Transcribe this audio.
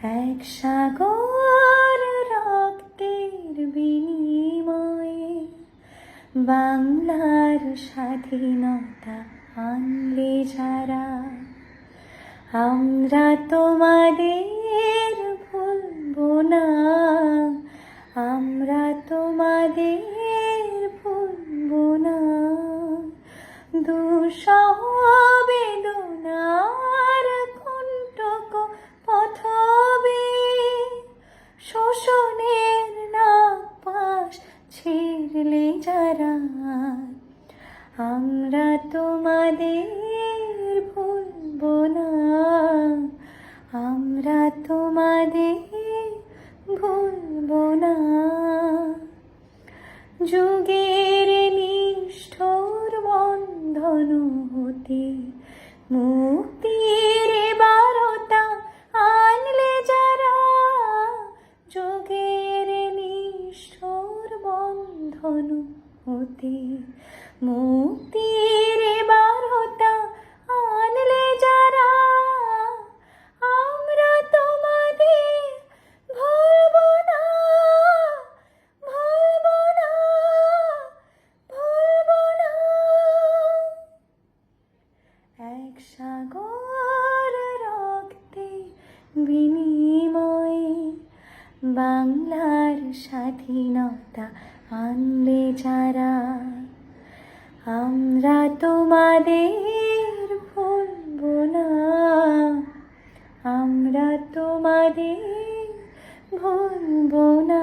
এক সাগর রক্তের বিনিময়ে বাংলার স্বাধীনতা আনলে যারা, আমরা তোমাদের ভুলবো না, আমরা তোমাদের ভুলবো না। দুঃসহ বেদনার কণ্টক পথবে শোষণের নাগপাশ ছিঁড়লে যারা, আমরা তোমাদের ভুলবো না, আমরা তোমাদের ভুলবো না। যুগের নিষ্ঠুর বন্ধন হতে মুক্তির বারতা আনলে যারা, যুগের নিষ্ঠুর বন্ধন হতে মুক্তির বারতা আনলে যারা, আমরা তোমাদের ভুলবো না, ভুলবো না, ভুলবো না। এক সাগর রক্তে বিনিময়ে বাংলার স্বাধীনতা আনলে যারা, আমরা তোমাদের ভুলবো না, আমরা তোমাদের ভুলবো না।